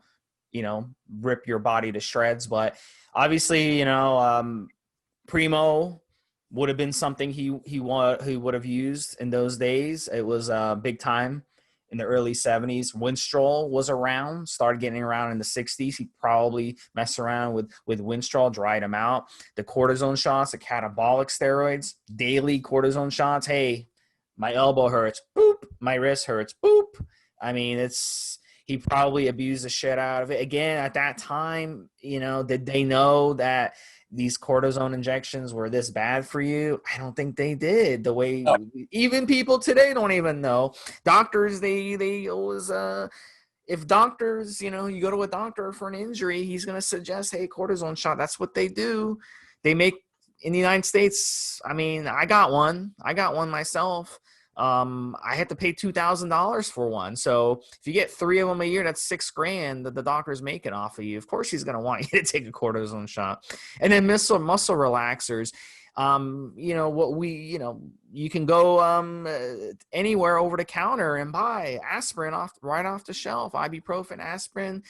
you know, rip your body to shreds. But obviously, you know, Primo would have been something he would have used in those days. It was big time in the early 70s. Winstrol was around, started getting around in the 60s. He probably messed around with Winstrol, dried him out. The cortisone shots, the catabolic steroids, daily cortisone shots. Hey, my elbow hurts. Boop. My wrist hurts. Boop. I mean, he probably abused the shit out of it. Again, at that time, you know, did they know that these cortisone injections were this bad for you? I don't think they did. The way even people today don't even know. Doctors, they always, if doctors, you know, you go to a doctor for an injury, he's going to suggest, hey, cortisone shot. That's what they do. They make in the United States. I mean, I got one myself. I had to pay $2,000 for one. So if you get 3 of them a year, that's $6,000 that the doctor's making off of you. Of course, he's going to want you to take a cortisone shot. And then muscle relaxers. You know, you can go anywhere over the counter and buy aspirin right off the shelf, ibuprofen, aspirin,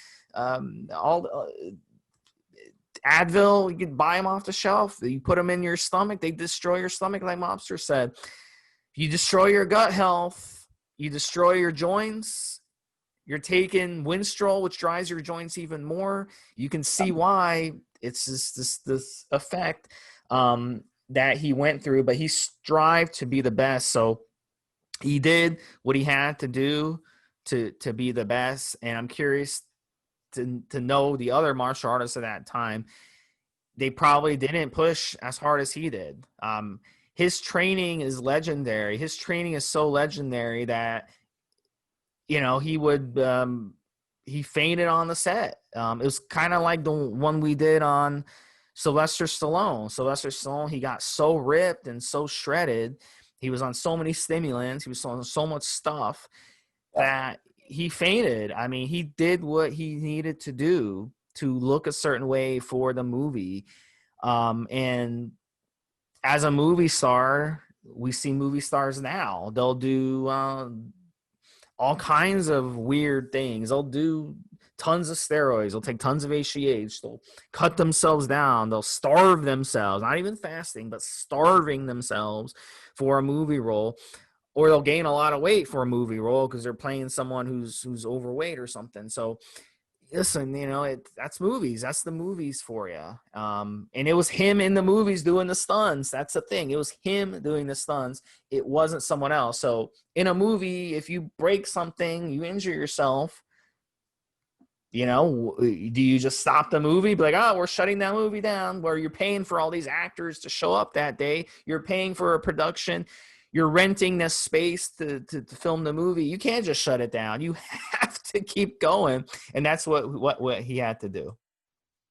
Advil. You can buy them off the shelf. You put them in your stomach. They destroy your stomach, like Mobster said. You destroy your gut health, you destroy your joints, you're taking Winstrol, which dries your joints even more. You can see why it's this effect that he went through, but he strived to be the best. So he did what he had to do to be the best. And I'm curious to know the other martial artists at that time. They probably didn't push as hard as he did. His training is legendary. His training is so legendary that, you know, he would, he fainted on the set. It was kind of like the one we did on Sylvester Stallone. He got so ripped and so shredded. He was on so many stimulants. He was on so much stuff that he fainted. I mean, he did what he needed to do to look a certain way for the movie. And as a movie star, we see movie stars now. They'll do all kinds of weird things. They'll do tons of steroids. They'll take tons of HGH. They'll cut themselves down. They'll starve themselves, not even fasting, but starving themselves for a movie role. Or they'll gain a lot of weight for a movie role because they're playing someone who's overweight or something. So listen, that's movies. That's the movies for you. And it was him in the movies doing the stunts. That's the thing. It was him doing the stunts. It wasn't someone else. So in a movie, if you break something, you injure yourself, do you just stop the movie? Be like, oh, we're shutting that movie down, where you're paying for all these actors to show up that day. You're paying for a production. You're renting this space to film the movie. You can't just shut it down. You have to keep going. And that's what he had to do.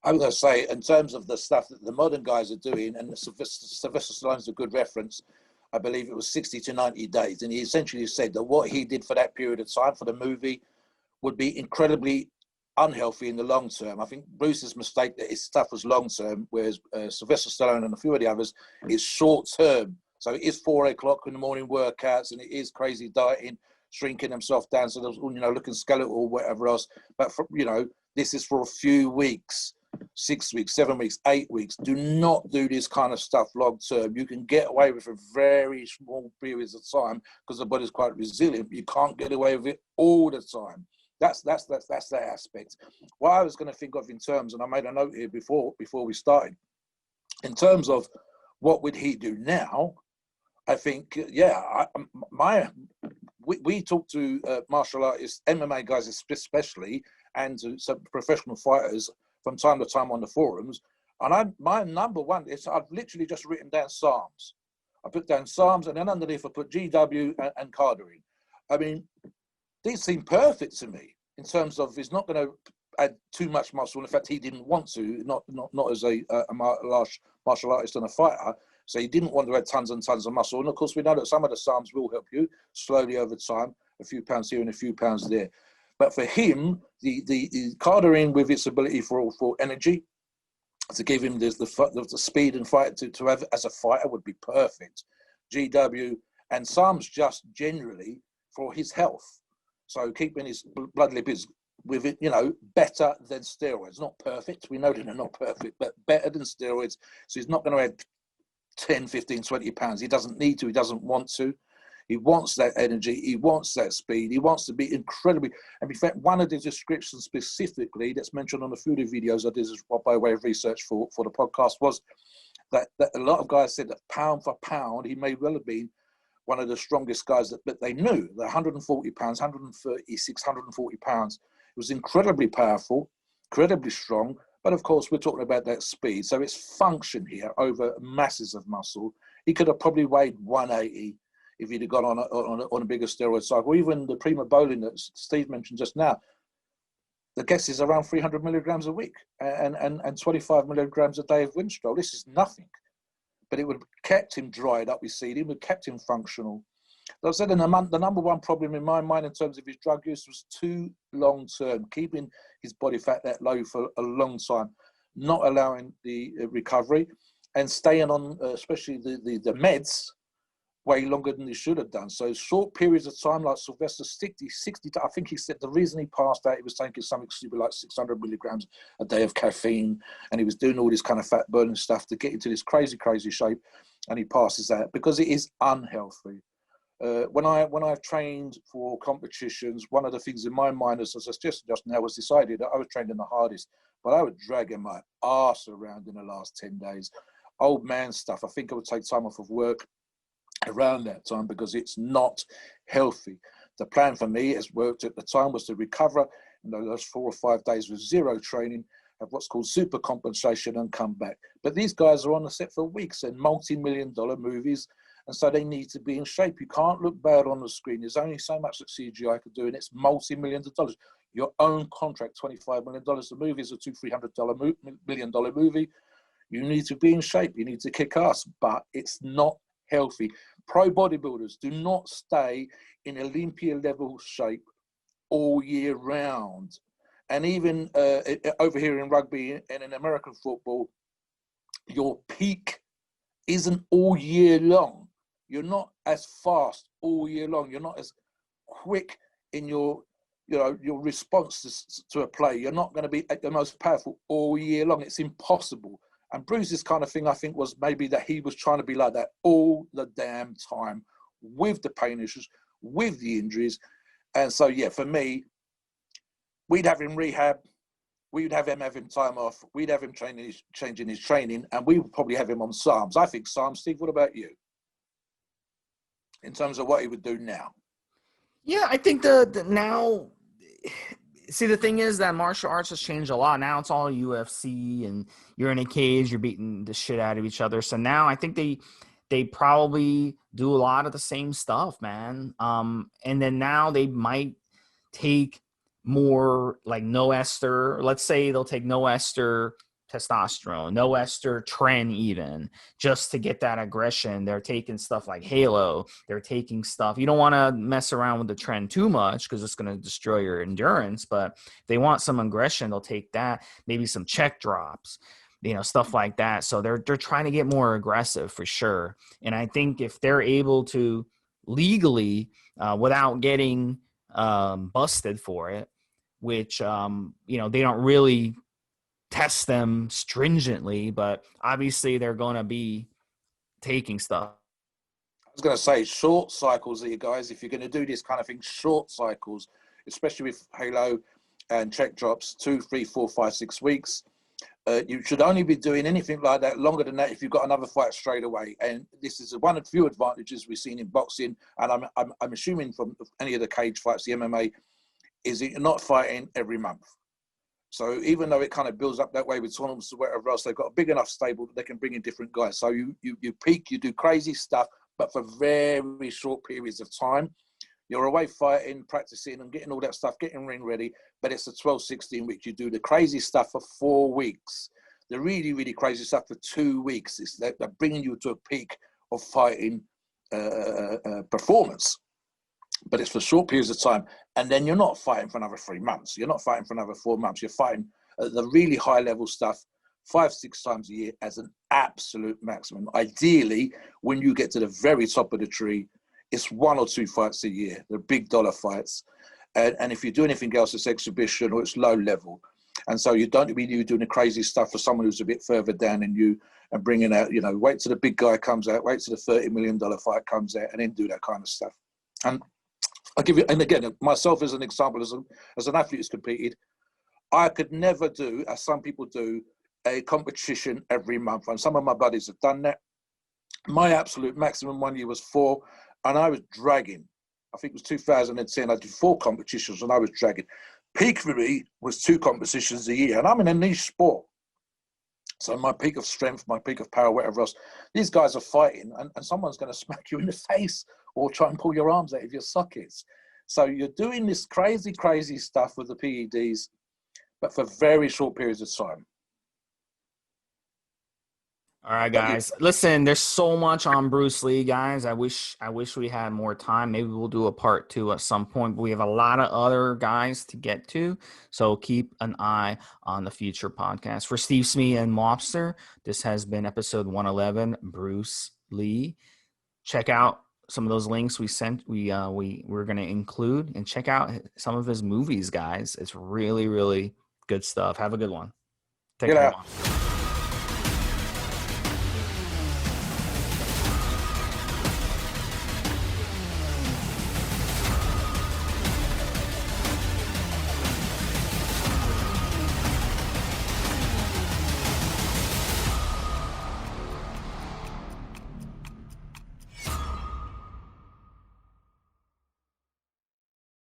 I was going to say, in terms of the stuff that the modern guys are doing, and Sylvester Stallone's a good reference, I believe it was 60 to 90 days. And he essentially said that what he did for that period of time for the movie would be incredibly unhealthy in the long term. I think Bruce's mistake that his stuff was long term, whereas Sylvester Stallone and a few of the others is short term. So it is 4 o'clock in the morning workouts, and it is crazy dieting, shrinking himself down so there's, looking skeletal or whatever else. But this is for a few weeks, 6 weeks, 7 weeks, 8 weeks. Do not do this kind of stuff long term. You can get away with it for very small periods of time because the body's quite resilient. But you can't get away with it all the time. That's that aspect. What I was going to think of in terms, and I made a note here before we started, in terms of what would he do now. I think, we talk to martial artists, MMA guys especially, and to some professional fighters from time to time on the forums. And my number one is I've literally just written down Psalms. I put down Psalms, and then underneath I put GW and Cardering. I mean, these seem perfect to me in terms of he's not going to add too much muscle. In fact, he didn't want to, not as a martial artist and a fighter. So he didn't want to add tons and tons of muscle. And of course, we know that some of the Psalms will help you slowly over time, a few pounds here and a few pounds there. But for him, the Cardering with its ability for energy, to give him the speed and fight to have as a fighter would be perfect. GW and Psalms just generally for his health. So keeping his blood lipids with it, better than steroids. Not perfect. We know that they're not perfect, but better than steroids. So he's not going to add 10, 15, 20 pounds. He doesn't need to. He doesn't want to. He wants that energy. He wants that speed. He wants to be incredibly. And in fact, one of the descriptions specifically that's mentioned on the food videos I did by way of research for the podcast was that a lot of guys said that pound for pound, he may well have been one of the strongest guys that they knew. The 140 pounds, 136, 140 pounds. It was incredibly powerful, incredibly strong. But of course, we're talking about that speed. So it's function here over masses of muscle. He could have probably weighed 180 if he'd have gone on a bigger steroid cycle. Even the prima bowling that Steve mentioned just now, the guess is around 300 milligrams a week and 25 milligrams a day of Winstrol. This is nothing. But it would have kept him dried up, we see. It would have kept him functional. As I said, the number one problem in my mind in terms of his drug use was too long-term, keeping his body fat that low for a long time, not allowing the recovery, and staying on, especially the meds, way longer than he should have done. So short periods of time, like Sylvester, 60, I think he said the reason he passed out, he was taking something stupid like 600 milligrams a day of caffeine, and he was doing all this kind of fat burning stuff to get into this crazy shape, and he passes out because it is unhealthy. When I've trained for competitions, one of the things in my mind, as I suggested just now, was decided that I was training the hardest, but I was dragging my arse around in the last 10 days. Old man stuff. I think I would take time off of work around that time because it's not healthy. The plan for me, as worked at the time, was to recover in those 4 or 5 days with zero training, have what's called super compensation and come back. But these guys are on the set for weeks and multi-million-dollar movies, and so they need to be in shape. You can't look bad on the screen. There's only so much that CGI could do, and it's multi-millions of dollars. Your own contract, $25 million. The movie is a $200-300 million movie. You need to be in shape. You need to kick ass, but it's not healthy. Pro bodybuilders do not stay in Olympia level shape all year round. And even over here in rugby and in American football, your peak isn't all year long. You're not as fast all year long. You're not as quick in your response to a play. You're not going to be at the most powerful all year long. It's impossible. And Bruce's kind of thing, I think, was maybe that he was trying to be like that all the damn time with the pain issues, with the injuries. And so, yeah, for me, we'd have him rehab. We'd have him having time off. We'd have him changing his training, and we would probably have him on Psalms. I think Psalms. Steve, what about you? In terms of what he would do now? Yeah, I think the now. See, the thing is that martial arts has changed a lot. Now it's all UFC, and you're in a cage, you're beating the shit out of each other. So now I think they probably do a lot of the same stuff, man. And then now they might take more like no ester. Let's say they'll take no ester testosterone, no ester tren, even just to get that aggression. They're taking stuff like Halo. They're taking stuff. You don't want to mess around with the tren too much because it's going to destroy your endurance. But if they want some aggression, they'll take that. Maybe some check drops, stuff like that. So they're trying to get more aggressive for sure. And I think if they're able to legally, without getting busted for it, which they don't really test them stringently, but obviously they're going to be taking stuff. I was going to say short cycles here, guys. If you're going to do this kind of thing, short cycles, especially with Halo and check drops, 2, 3, 4, 5, 6 weeks. You should only be doing anything like that longer than that if you've got another fight straight away. And this is one of the few advantages we've seen in boxing. And I'm assuming from any of the cage fights, the MMA, is that you're not fighting every month. So even though it kind of builds up that way with tournaments or whatever else, they've got a big enough stable that they can bring in different guys. So you peak, you do crazy stuff, but for very short periods of time. You're away fighting, practicing and getting all that stuff, getting ring ready, but it's a 12, 16 weeks. You do the crazy stuff for 4 weeks. The really, really crazy stuff for 2 weeks. They're bringing you to a peak of fighting performance. But it's for short periods of time. And then you're not fighting for another 3 months. You're not fighting for another 4 months. You're fighting at the really high level stuff 5, 6 times a year as an absolute maximum. Ideally, when you get to the very top of the tree, it's 1 or 2 fights a year. They're big dollar fights. And if you do anything else, it's exhibition or it's low level. And so you don't be doing the crazy stuff for someone who's a bit further down than you and bringing out, wait till the big guy comes out, wait till the $30 million fight comes out and then do that kind of stuff. And I'll give you, and again, myself as an example, as an athlete who's competed, I could never do, as some people do, a competition every month. And some of my buddies have done that. My absolute maximum one year was 4. And I was dragging. I think it was 2010. I did 4 competitions and I was dragging. Peak for me was 2 competitions a year. And I'm in a niche sport. So my peak of strength, my peak of power, whatever else, these guys are fighting and someone's going to smack you in the face or try and pull your arms out of your sockets. So you're doing this crazy, crazy stuff with the PEDs, but for very short periods of time. All right, guys. Listen, there's so much on Bruce Lee, guys. I wish we had more time. Maybe we'll do a part 2 at some point. But we have a lot of other guys to get to, so keep an eye on the future podcast. For Stevesmi and Mobster, this has been episode 111, Bruce Lee. Check out some of those links we're going to include, and check out some of his movies, guys. It's really, really good stuff. Have a good one. Take care.